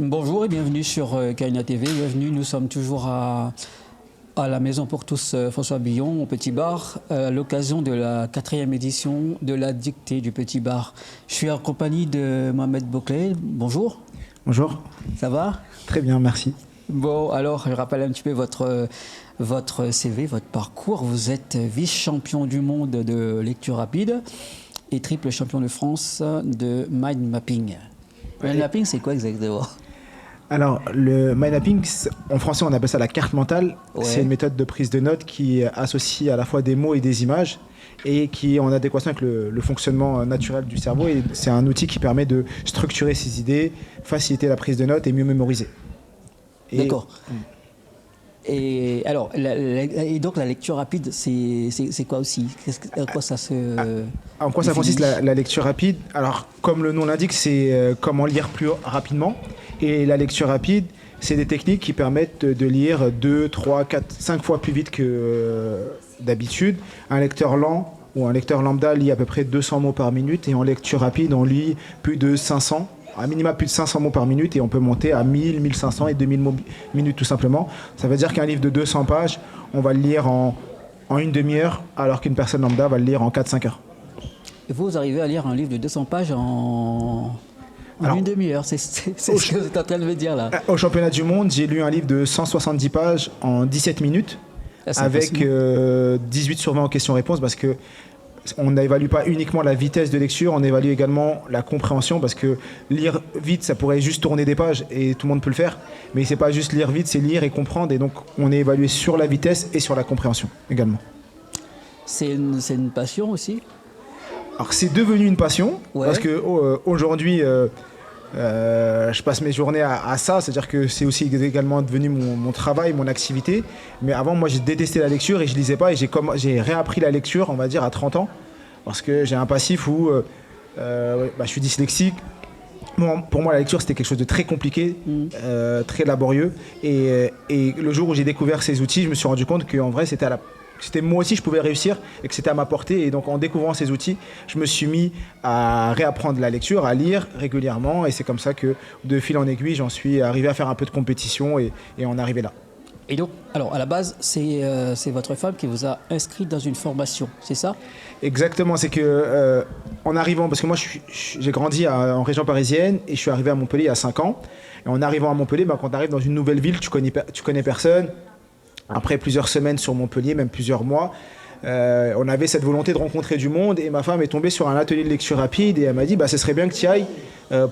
Bonjour et bienvenue sur Kaina TV. Bienvenue, nous sommes toujours à la Maison pour tous François Billon, au Petit Bar, à l'occasion de la 4e édition de la dictée du Petit Bar. Je suis en compagnie de Mohamed Bouclé. Bonjour. Bonjour. Ça va? Très bien, merci. Bon, alors, je rappelle un petit peu votre CV, votre parcours. Vous êtes vice-champion du monde de lecture rapide et triple champion de France de mind mapping. Mind mapping, c'est quoi exactement? Alors, le mind mapping, en français, on appelle ça la carte mentale. Ouais. C'est une méthode de prise de notes qui associe à la fois des mots et des images et qui est en adéquation avec le fonctionnement naturel du cerveau. Et c'est un outil qui permet de structurer ses idées, faciliter la prise de notes et mieux mémoriser. D'accord. Et alors, et donc la lecture rapide, c'est quoi aussi? En quoi ça se En quoi ça consiste la lecture rapide? Alors, comme le nom l'indique, c'est comment lire plus rapidement. Et la lecture rapide, c'est des techniques qui permettent de lire 2, 3, 4, 5 fois plus vite que d'habitude. Un lecteur lent ou un lecteur lambda lit à peu près 200 mots par minute. Et en lecture rapide, on lit plus de 500. À minima plus de 500 mots par minute et on peut monter à 1000, 1500 et 2000 mots minute tout simplement. Ça veut dire qu'un livre de 200 pages, on va le lire en une demi-heure alors qu'une personne lambda va le lire en 4-5 heures. Et vous arrivez à lire un livre de 200 pages en une demi-heure, c'est ce que vous êtes en train de me dire là. Au championnat du monde, j'ai lu un livre de 170 pages en 17 minutes avec 18 sur 20 en questions-réponses parce que on n'évalue pas uniquement la vitesse de lecture, on évalue également la compréhension parce que lire vite, ça pourrait juste tourner des pages et tout le monde peut le faire. Mais c'est pas juste lire vite, c'est lire et comprendre. Et donc, on est évalué sur la vitesse et sur la compréhension également. C'est une passion aussi? Alors, c'est devenu une passion parce que aujourd'hui, je passe mes journées à ça, c'est-à-dire que c'est aussi également devenu mon travail, mon activité. Mais avant, moi, j'ai détesté la lecture et je lisais pas. Et j'ai réappris la lecture, on va dire, à 30 ans. Parce que j'ai un passif où je suis dyslexique. Bon, pour moi, la lecture, c'était quelque chose de très compliqué, très laborieux. Et le jour où j'ai découvert ces outils, je me suis rendu compte qu'en vrai, c'était moi aussi je pouvais réussir et que c'était à ma portée. Et donc en découvrant ces outils, je me suis mis à réapprendre la lecture, à lire régulièrement. Et c'est comme ça que de fil en aiguille, j'en suis arrivé à faire un peu de compétition et en arriver là. Et donc, alors à la base, c'est votre femme qui vous a inscrit dans une formation, c'est ça? Exactement, c'est que en arrivant, parce que moi j'ai grandi en région parisienne et je suis arrivé à Montpellier il y a 5 ans. Et en arrivant à Montpellier, quand tu arrives dans une nouvelle ville, tu connais personne. Après plusieurs semaines sur Montpellier, même plusieurs mois, on avait cette volonté de rencontrer du monde et ma femme est tombée sur un atelier de lecture rapide et elle m'a dit ce serait bien que tu y ailles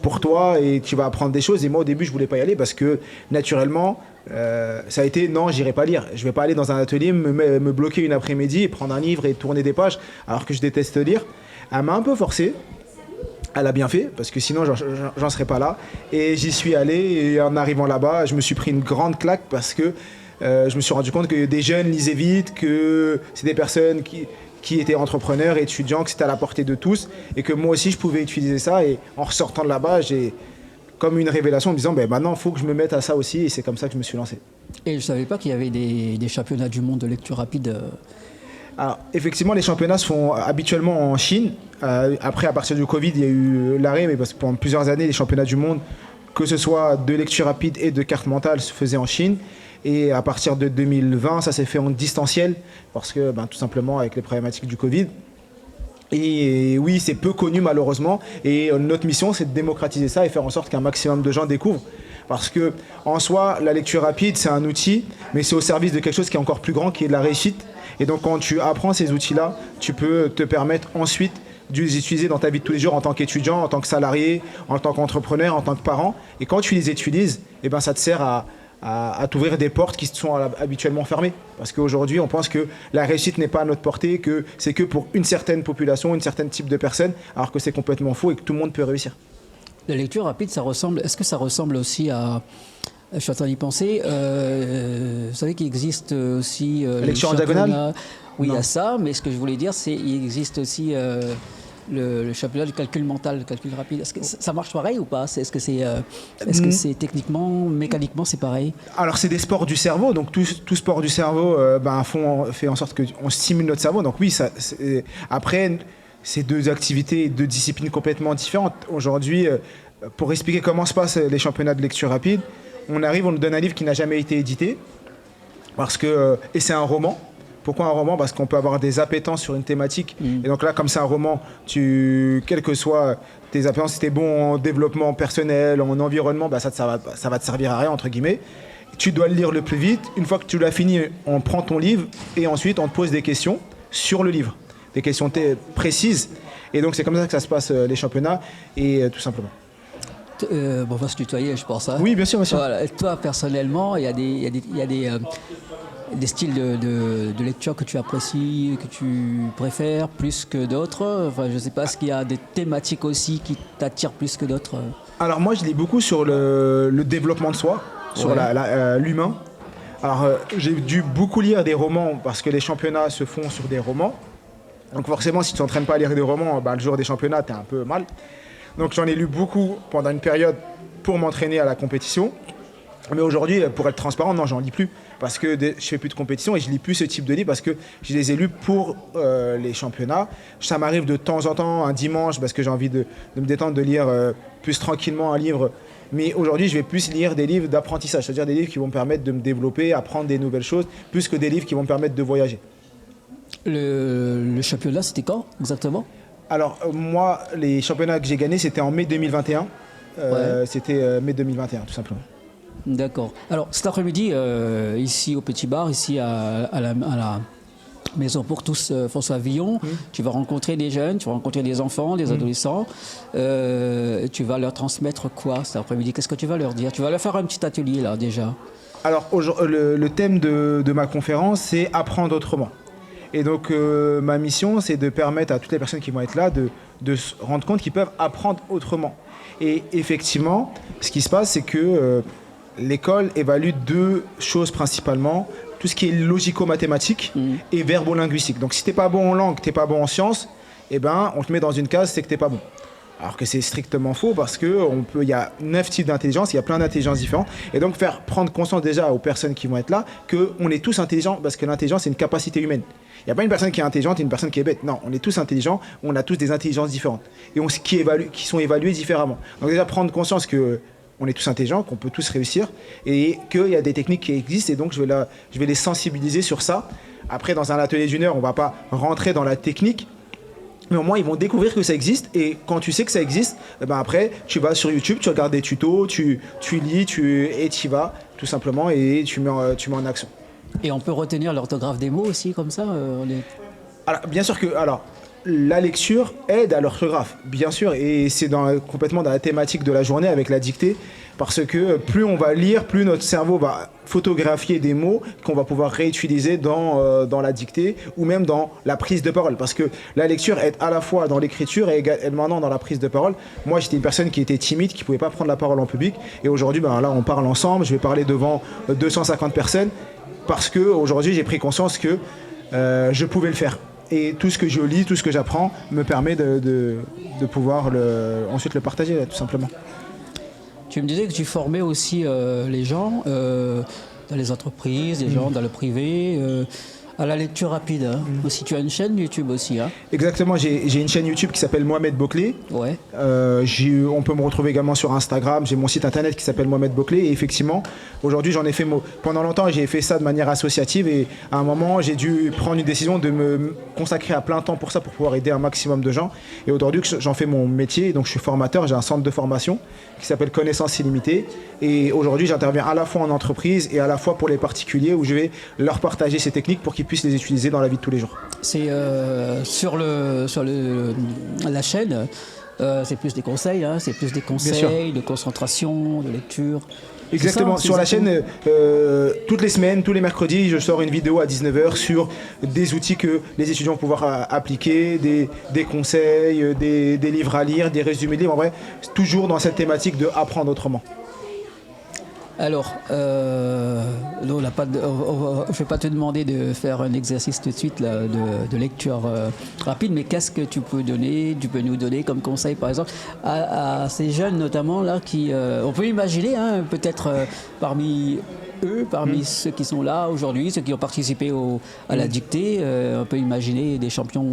pour toi et tu vas apprendre des choses. Et moi au début je voulais pas y aller parce que naturellement ça a été non, j'irai pas lire, je vais pas aller dans un atelier, me bloquer une après-midi et prendre un livre et tourner des pages alors que je déteste lire. Elle m'a un peu forcé. Elle a bien fait, parce que sinon j'en serais pas là. Et j'y suis allé et en arrivant là-bas, je me suis pris une grande claque parce que je me suis rendu compte que des jeunes lisaient vite, que c'est des personnes qui étaient entrepreneurs, étudiants, que c'était à la portée de tous et que moi aussi je pouvais utiliser ça. Et en ressortant de là-bas, j'ai comme une révélation en me disant maintenant il faut que je me mette à ça aussi et c'est comme ça que je me suis lancé. Et je ne savais pas qu'il y avait des championnats du monde de lecture rapide. Alors, effectivement, les championnats se font habituellement en Chine. Après, à partir du Covid, il y a eu l'arrêt, mais parce que pendant plusieurs années, les championnats du monde, que ce soit de lecture rapide et de carte mentale, se faisaient en Chine. Et à partir de 2020, ça s'est fait en distanciel, parce que tout simplement avec les problématiques du Covid. Et oui, c'est peu connu malheureusement. Et notre mission, c'est de démocratiser ça et faire en sorte qu'un maximum de gens découvrent. Parce que en soi, la lecture rapide, c'est un outil, mais c'est au service de quelque chose qui est encore plus grand, qui est de la réussite. Et donc quand tu apprends ces outils-là, tu peux te permettre ensuite de les utiliser dans ta vie de tous les jours en tant qu'étudiant, en tant que salarié, en tant qu'entrepreneur, en tant que parent. Et quand tu les utilises, ça te sert à t'ouvrir des portes qui sont habituellement fermées. Parce qu'aujourd'hui, on pense que la réussite n'est pas à notre portée, que c'est que pour une certaine population, une certaine type de personnes, alors que c'est complètement faux et que tout le monde peut réussir. La lecture rapide, est-ce que ça ressemble aussi à... Je suis en train d'y penser. Vous savez qu'il existe aussi... la lecture en diagonale? Oui, il y a ça, mais ce que je voulais dire, c'est qu'il existe aussi le championnat du calcul mental, le calcul rapide. Est-ce que ça marche pareil ou pas? Est-ce que c'est techniquement, mécaniquement, c'est pareil? Alors, c'est des sports du cerveau. Donc, tout sport du cerveau fait en sorte qu'on stimule notre cerveau. Donc, oui, après... C'est deux activités, deux disciplines complètement différentes. Aujourd'hui, pour expliquer comment se passent les championnats de lecture rapide, on nous donne un livre qui n'a jamais été édité, et c'est un roman. Pourquoi un roman? Parce qu'on peut avoir des appétences sur une thématique. Et donc là, comme c'est un roman, quel que soit tes appétences, si t'es bon en développement personnel, en environnement, ça va te servir à rien, entre guillemets. Tu dois le lire le plus vite. Une fois que tu l'as fini, on prend ton livre et ensuite on te pose des questions sur le livre. Des questions précises. Et donc c'est comme ça que ça se passe les championnats, et tout simplement. On va se tutoyer, je pense. Hein. Oui, bien sûr, bien sûr. Voilà. Et toi, personnellement, il y a des styles de lecture que tu apprécies, que tu préfères plus que d'autres. Enfin, je ne sais pas, est-ce qu'il y a des thématiques aussi qui t'attirent plus que d'autres? Alors moi, je lis beaucoup sur le développement de soi, sur l'humain. Alors j'ai dû beaucoup lire des romans parce que les championnats se font sur des romans. Donc forcément, si tu t'entraînes pas à lire des romans, le jour des championnats, t'es un peu mal. Donc j'en ai lu beaucoup pendant une période pour m'entraîner à la compétition. Mais aujourd'hui, pour être transparent, non, j'en lis plus. Parce que je fais plus de compétition et je lis plus ce type de livres parce que je les ai lus pour les championnats. Ça m'arrive de temps en temps, un dimanche, parce que j'ai envie de me détendre, de lire plus tranquillement un livre. Mais aujourd'hui, je vais plus lire des livres d'apprentissage, c'est-à-dire des livres qui vont me permettre de me développer, apprendre des nouvelles choses, plus que des livres qui vont me permettre de voyager. Le championnat, c'était quand exactement? Alors moi, les championnats que j'ai gagnés, c'était en mai 2021. C'était mai 2021, tout simplement. D'accord. Alors cet après-midi, ici au Petit Bar, ici à la Maison pour tous François Villon, tu vas rencontrer des jeunes, tu vas rencontrer des enfants, des adolescents. Tu vas leur transmettre quoi cet après-midi? Qu'est-ce que tu vas leur dire? Tu vas leur faire un petit atelier là déjà. Alors le thème de ma conférence, c'est apprendre autrement. Et donc ma mission, c'est de permettre à toutes les personnes qui vont être là de se rendre compte qu'ils peuvent apprendre autrement. Et effectivement, ce qui se passe, c'est que l'école évalue deux choses principalement, tout ce qui est logico-mathématique et verbo-linguistique. Donc si t'es pas bon en langue, t'es pas bon en sciences, on te met dans une case, c'est que t'es pas bon. Alors que c'est strictement faux parce que il y a 9 types d'intelligence, il y a plein d'intelligences différentes. Et donc faire prendre conscience déjà aux personnes qui vont être là qu'on est tous intelligents, parce que l'intelligence c'est une capacité humaine. Il n'y a pas une personne qui est intelligente et une personne qui est bête. Non, on est tous intelligents, on a tous des intelligences différentes. Et qui sont évaluées différemment. Donc déjà prendre conscience qu'on est tous intelligents, qu'on peut tous réussir, et qu'il y a des techniques qui existent, et donc je vais les sensibiliser sur ça. Après, dans un atelier d'une heure, on ne va pas rentrer dans la technique, mais au moins ils vont découvrir que ça existe, et quand tu sais que ça existe, après tu vas sur YouTube, tu regardes des tutos, tu lis, et tu y vas tout simplement, et tu mets en action. Et on peut retenir l'orthographe des mots aussi comme ça Alors, bien sûr que la lecture aide à l'orthographe, bien sûr, et c'est complètement dans la thématique de la journée avec la dictée, parce que plus on va lire, plus notre cerveau va photographier des mots qu'on va pouvoir réutiliser dans la dictée ou même dans la prise de parole, parce que la lecture aide à la fois dans l'écriture et maintenant dans la prise de parole. Moi, j'étais une personne qui était timide, qui ne pouvait pas prendre la parole en public, et aujourd'hui, là, on parle ensemble, je vais parler devant 250 personnes, parce qu'aujourd'hui, j'ai pris conscience que je pouvais le faire. Et tout ce que je lis, tout ce que j'apprends me permet de pouvoir ensuite le partager, tout simplement. Tu me disais que tu formais aussi les gens dans les entreprises, les gens dans le privé, à la lecture rapide. Hein. Aussi, tu as une chaîne YouTube aussi. Hein. Exactement, j'ai une chaîne YouTube qui s'appelle Mohamed Boclé. Ouais. On peut me retrouver également sur Instagram. J'ai mon site internet qui s'appelle Mohamed Boclé. Et effectivement, aujourd'hui, j'en ai fait pendant longtemps, j'ai fait ça de manière associative. Et à un moment, j'ai dû prendre une décision de me consacrer à plein temps pour ça, pour pouvoir aider un maximum de gens. Et aujourd'hui, j'en fais mon métier. Donc, je suis formateur. J'ai un centre de formation qui s'appelle Connaissances Illimitées. Et aujourd'hui, j'interviens à la fois en entreprise et à la fois pour les particuliers, où je vais leur partager ces techniques pour qu'ils puissent les utiliser dans la vie de tous les jours. C'est sur la chaîne, c'est plus des conseils, hein, c'est plus des conseils de concentration, de lecture. Exactement, sur la chaîne, toutes les semaines, tous les mercredis, je sors une vidéo à 19h sur des outils que les étudiants vont pouvoir appliquer, des conseils, des livres à lire, des résumés de livres, en vrai, toujours dans cette thématique de apprendre autrement. Alors, je ne vais pas te demander de faire un exercice tout de suite là, de lecture rapide, mais qu'est-ce que tu peux nous donner comme conseil, par exemple, à ces jeunes notamment là qui, on peut imaginer, hein, peut-être parmi eux, parmi ceux qui sont là aujourd'hui, ceux qui ont participé à la dictée, on peut imaginer des champions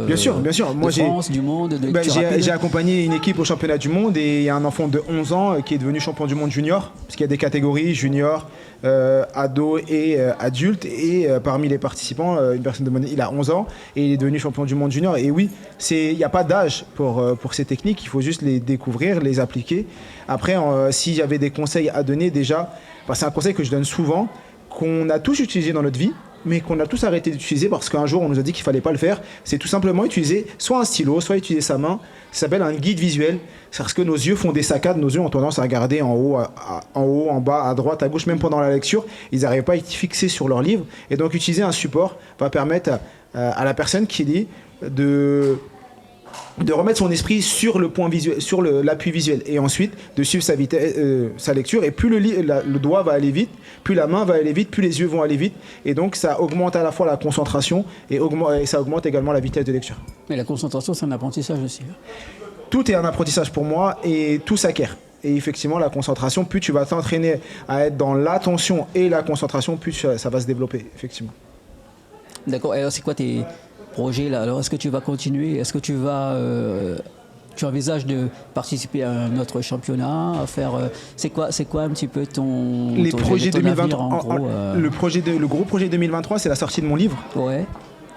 Bien sûr. Moi, de France, du monde, de lecture j'ai rapide. accompagné une équipe au championnat du monde et il y a un enfant de 11 ans qui est devenu champion du monde junior, parce qu'il y a des catégories junior, ado et adulte. Et parmi les participants, une personne de mon il a 11 ans et il est devenu champion du monde junior. Et oui, il n'y a pas d'âge pour ces techniques, il faut juste les découvrir, les appliquer. Après, s'il y avait des conseils à donner, déjà, c'est un conseil que je donne souvent, qu'on a tous utilisé dans notre vie, mais qu'on a tous arrêté d'utiliser parce qu'un jour on nous a dit qu'il fallait pas le faire. C'est tout simplement utiliser soit un stylo, soit utiliser sa main. Ça s'appelle un guide visuel. C'est parce que nos yeux font des saccades, nos yeux ont tendance à regarder en haut, en bas, à droite, à gauche, même pendant la lecture. Ils n'arrivent pas à être fixés sur leur livre. Et donc utiliser un support va permettre à la personne qui lit de remettre son esprit sur le point visuel, sur l'appui visuel, et ensuite de suivre sa lecture. Et plus le doigt va aller vite, plus la main va aller vite, plus les yeux vont aller vite, et donc ça augmente à la fois la concentration et ça augmente également la vitesse de lecture. Mais la concentration, c'est un apprentissage aussi. Tout est un apprentissage pour moi et tout s'acquiert. Et effectivement, la concentration, plus tu vas t'entraîner à être dans l'attention et la concentration, plus ça va se développer, effectivement. D'accord. Et alors, c'est quoi tes projet là? Alors, est-ce que tu vas continuer? Est-ce que tu envisages de participer à un autre championnat, à faire c'est quoi un petit peu ton projets ton 2023 avenir, en gros, le gros projet 2023, c'est la sortie de mon livre. Ouais.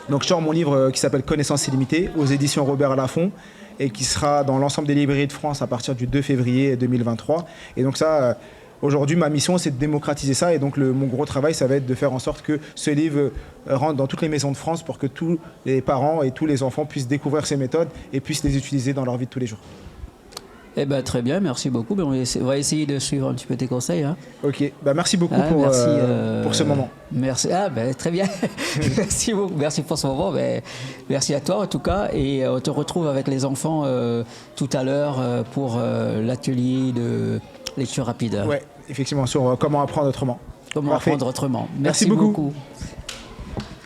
Donc je sors mon livre qui s'appelle Connaissances illimitées aux éditions Robert Laffont et qui sera dans l'ensemble des librairies de France à partir du 2 février 2023. Et donc ça, aujourd'hui, ma mission, c'est de démocratiser ça. Et donc mon gros travail, ça va être de faire en sorte que ce livre rentre dans toutes les maisons de France pour que tous les parents et tous les enfants puissent découvrir ces méthodes et puissent les utiliser dans leur vie de tous les jours. Eh ben, très bien, merci beaucoup. Ben, on va essayer de suivre un petit peu tes conseils. Hein. Ok, merci beaucoup pour ce moment. Merci, très bien. Merci beaucoup, merci pour ce moment. Merci à toi en tout cas. Et on te retrouve avec les enfants tout à l'heure pour l'atelier de lecture rapide. Ouais, effectivement, sur comment apprendre autrement. Comment apprendre autrement. Merci beaucoup.